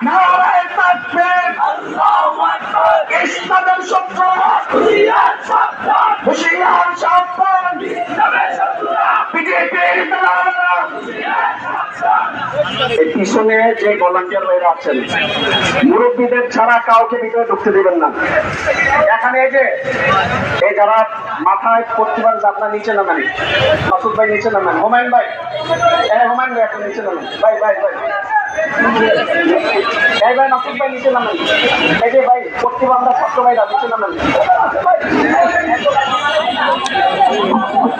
নারায়ে তাকবীর, আল্লাহু আকবার। ইসলামের শত্রুরা হুঁশিয়ার সাবধান, বিজেপির দালালেরা। এই পিছনে যে ভলান্টিয়ার ভাইরা আছেন, মুরব্বীদের ছাড়া কাউকে ভিতরে ঢুকতে দিবেন না। এখানে এই যারা মাথায় প্রতিবার আপনার নিচে নামেন, মাসুদ ভাই নিচে নামেন, হুমায়ুন ভাই, হুমায়ুন ভাই এখন নিচে নামেন, ভাই ভাই ভাই এই ভাই মাসুদ ভাই নিচে নামেন, এই যে ভাই প্রতিবার আমরা ছাত্র ভাইরা নিচে নামেন।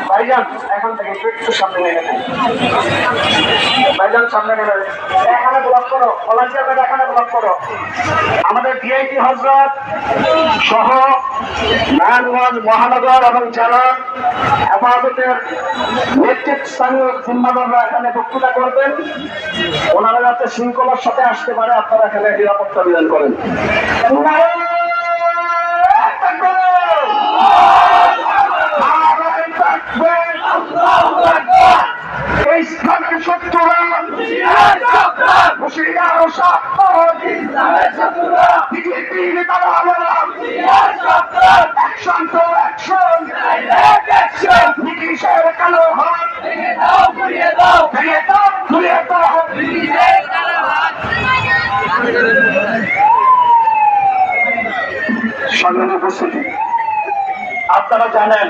ভাইজান এখান থেকে একটু সামনে নেমে নেন, ভাইজান সামনে নেমে এখানে ব্লক করো, ভলান্টিয়ার ভাই এখানে ব্লক করো। আমাদের ভিআইপি হযরত সহ নারায়ণগঞ্জ মহানগর এবং জেলা হেফাজতের নেতৃত্বস্থানীয় জিম্মাদাররা এখানে বক্তৃতা করবেন। ওনারা যাতে শৃঙ্খলার সাথে আসতে পারে, আপনারা এখানে নিরাপত্তা বিধান করেন। ইসলামের শত্রুরা হুঁশিয়ার সাবধান, বিজেপির দালালেরা অ্যাকশন টু অ্যাকশন, ব্রিটিশের কালো হাত ভেঙে দাও, ঘুরিয়ে দাও, ঘুরিয়ে দাও। সংগ্রামী উপস্থিতি, আপনারা জানেন